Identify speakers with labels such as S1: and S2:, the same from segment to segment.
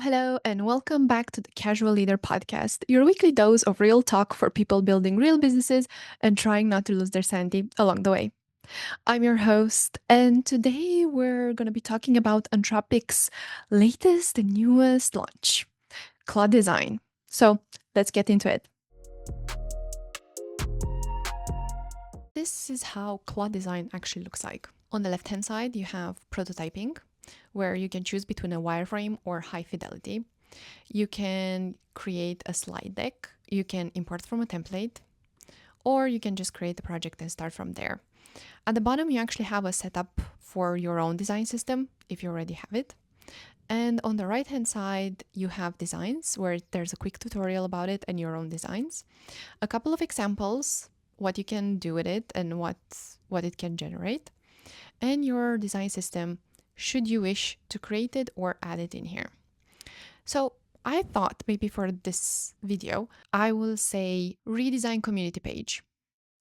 S1: Hello, and welcome back to the Casual Leader Podcast, your weekly dose of real talk for people building real businesses and trying not to lose their sanity along the way. I'm your host, and today we're going to be talking about Anthropic's latest and newest launch, Claude Design. So let's get into it. This is how Claude Design actually looks like. On the left-hand side, you have prototyping, where you can choose between a wireframe or high fidelity. You can create a slide deck, you can import from a template, or you can just create a project and start from there. At the bottom, you actually have a setup for your own design system if you already have it. And on the right hand side, you have designs where there's a quick tutorial about it and your own designs. A couple of examples, what you can do with it and what it can generate. And your design system, should you wish to create it or add it in here. So I thought maybe for this video, I will say redesign community page.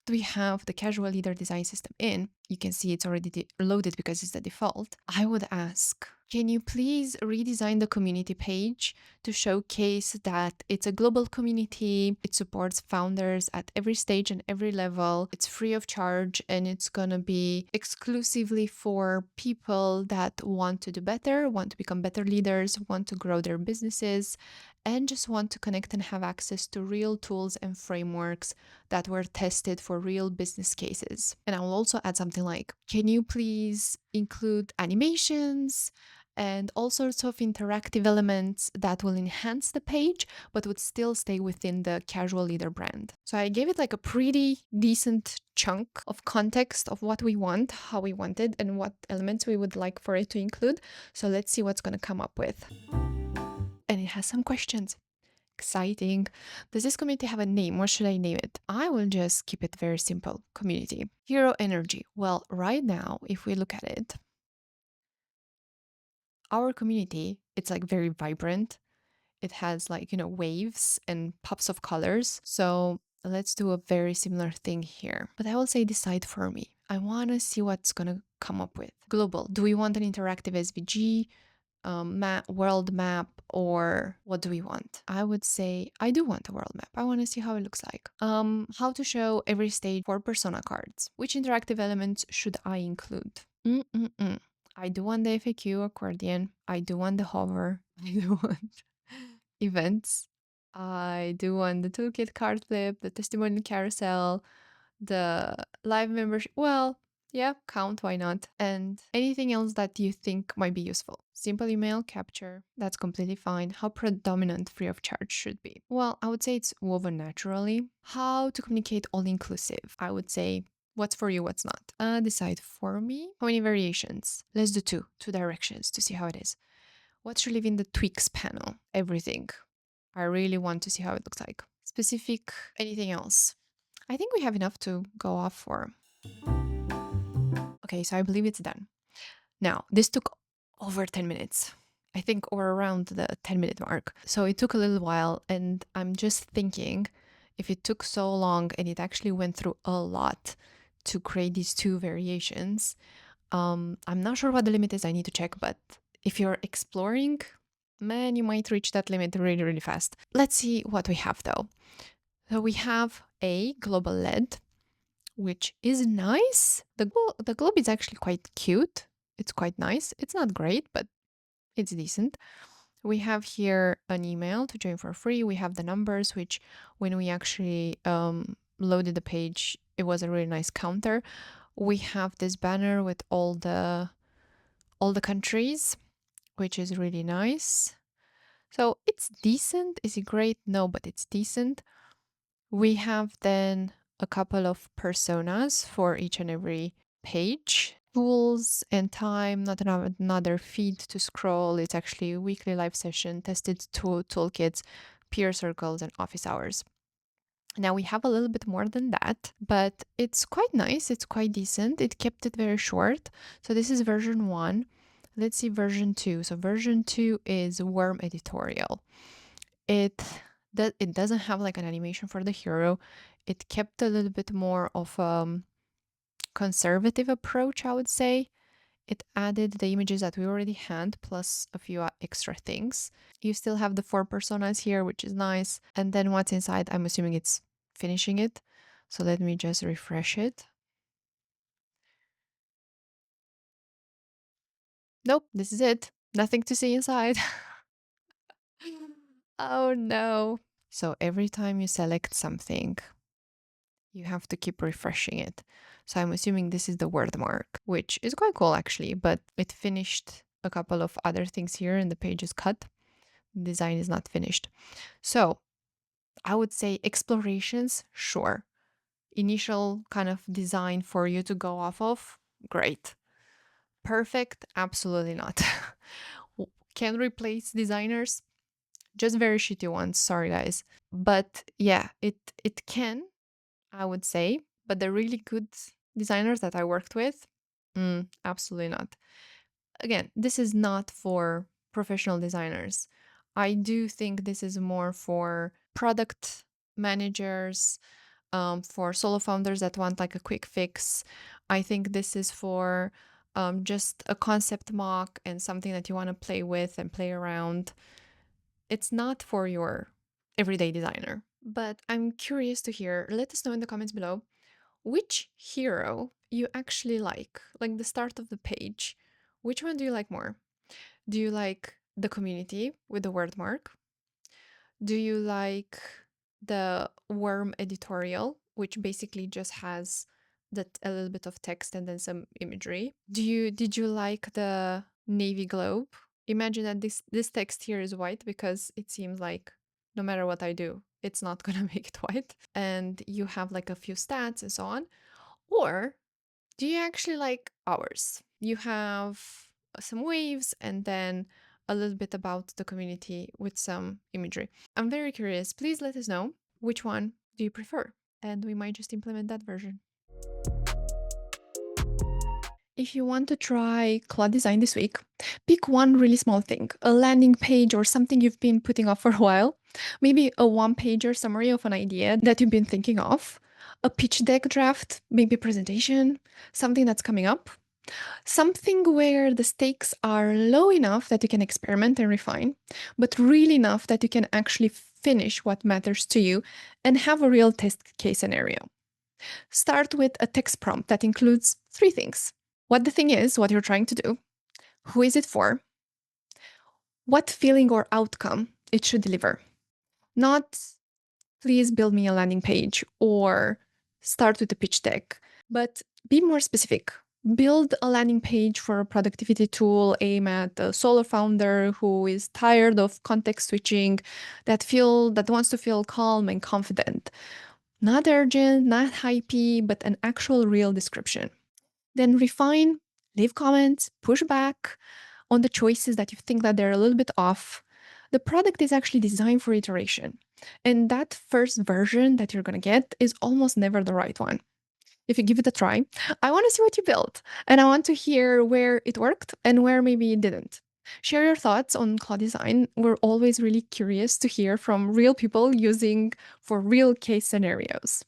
S1: We have the casual leader design system in. You can see it's already loaded because it's the default. I would ask, can you please redesign the community page to showcase that it's a global community, it supports founders at every stage and every level, it's free of charge, and it's going to be exclusively for people that want to do better, want to become better leaders, want to grow their businesses, and just want to connect and have access to real tools and frameworks that were tested for real business cases. And I will also add something like, can you please include animations and all sorts of interactive elements that will enhance the page, but would still stay within the casual leader brand. So I gave it like a pretty decent chunk of context of what we want, how we want it, and what elements we would like for it to include. So let's see what's going to come up with. And it has some questions. Exciting. Does this community have a name? What should I name it? I will just keep it very simple. Community. Hero energy. Well, right now, if we look at it, our community, it's like very vibrant. It has like, waves and pops of colors. So let's do a very similar thing here. But I will say decide for me. I want to see what's going to come up with. Global. Do we want an interactive SVG? World map, or what do we want? I would say I do want a world map. I want to see how it looks like. How to show every stage for persona cards. Which interactive elements should I include? I do want the FAQ accordion. I do want the hover. I do want events. I do want the toolkit card flip, the testimonial carousel, the live membership. Well, yeah, count, why not? And anything else that you think might be useful. Simple email capture, that's completely fine. How predominant free of charge should be? Well, I would say it's woven naturally. How to communicate all inclusive? I would say what's for you, what's not. Decide for me. How many variations? Let's do two directions to see how it is. What should live in the tweaks panel? Everything. I really want to see how it looks like. Specific, anything else? I think we have enough to go off for. Okay, so I believe it's done. Now, this took over 10 minutes. I think, or around the 10-minute mark. So it took a little while, and I'm just thinking if it took so long and it actually went through a lot to create these two variations, I'm not sure what the limit is. I need to check, but if you're exploring, man, you might reach that limit really, really fast. Let's see what we have though. So we have a global LED, which is nice. The globe is actually quite cute. It's quite nice. It's not great, but it's decent. We have here an email to join for free. We have the numbers, which when we actually loaded the page, it was a really nice counter. We have this banner with all the countries, which is really nice. So it's decent. Is it great? No, but it's decent. We have then a couple of personas for each and every page. Tools and time, not another feed to scroll. It's actually a weekly live session, tested toolkits, peer circles, and office hours. Now we have a little bit more than that, but it's quite nice. It's quite decent. It kept it very short. So this is version 1. Let's see version 2. So version 2 is Worm Editorial. It doesn't have like an animation for the hero. It kept a little bit more of conservative approach, I would say. it added the images that we already had plus a few extra things. You still have the 4 personas here, which is nice. And then what's inside, I'm assuming it's finishing it. So let me just refresh it. Nope, this is it. Nothing to see inside. Oh no. So every time you select something, you have to keep refreshing it. So I'm assuming this is the word mark, which is quite cool actually, but it finished a couple of other things here and the page is cut. The design is not finished. So I would say explorations, sure. Initial kind of design for you to go off of, great. Perfect, absolutely not. Can replace designers, just very shitty ones. Sorry, guys. But yeah, it can, I would say. But the really good designers that I worked with, absolutely not. Again, this is not for professional designers. I do think this is more for product managers, for solo founders that want like a quick fix. I think this is for just a concept mock and something that you want to play with and play around. It's not for your everyday designer. But I'm curious to hear, let us know in the comments below which hero you actually like the start of the page. Which one do you like more? Do you like the community with the word mark? Do you like the worm editorial, which basically just has that a little bit of text and then some imagery? Did you like the navy globe? Imagine that this text here is white because it seems like no matter what I do, it's not gonna make it white. And you have like a few stats and so on. Or do you actually like ours? You have some waves and then a little bit about the community with some imagery. I'm very curious. Please let us know which one do you prefer, and we might just implement that version. If you want to try Claude Design this week, pick one really small thing, a landing page or something you've been putting off for a while, maybe a one-pager summary of an idea that you've been thinking of, a pitch deck draft, maybe a presentation, something that's coming up, something where the stakes are low enough that you can experiment and refine, but really enough that you can actually finish what matters to you and have a real test case scenario. Start with a text prompt that includes 3 things: what the thing is, what you're trying to do, who is it for, what feeling or outcome it should deliver. Not, please build me a landing page or start with a pitch deck, but be more specific. Build a landing page for a productivity tool aimed at a solo founder who is tired of context switching, that wants to feel calm and confident. Not urgent, not hypey, but an actual real description. Then refine, leave comments, push back on the choices that you think that they're a little bit off. The product is actually designed for iteration. And that first version that you're going to get is almost never the right one. If you give it a try, I want to see what you built. And I want to hear where it worked and where maybe it didn't. Share your thoughts on Claude Design. We're always really curious to hear from real people using for real case scenarios.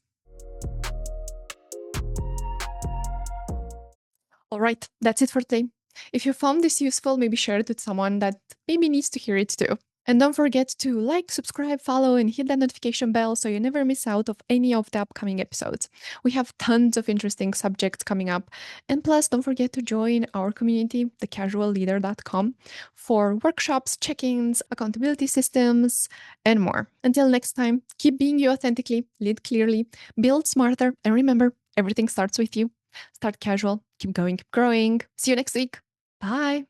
S1: All right, that's it for today. If you found this useful, maybe share it with someone that maybe needs to hear it too. And don't forget to like, subscribe, follow, and hit that notification bell so you never miss out of any of the upcoming episodes. We have tons of interesting subjects coming up. And plus, don't forget to join our community, thecasualleader.com, for workshops, check-ins, accountability systems, and more. Until next time, keep being you authentically, lead clearly, build smarter, and remember, everything starts with you. Start casual, keep going, keep growing. See you next week. Bye.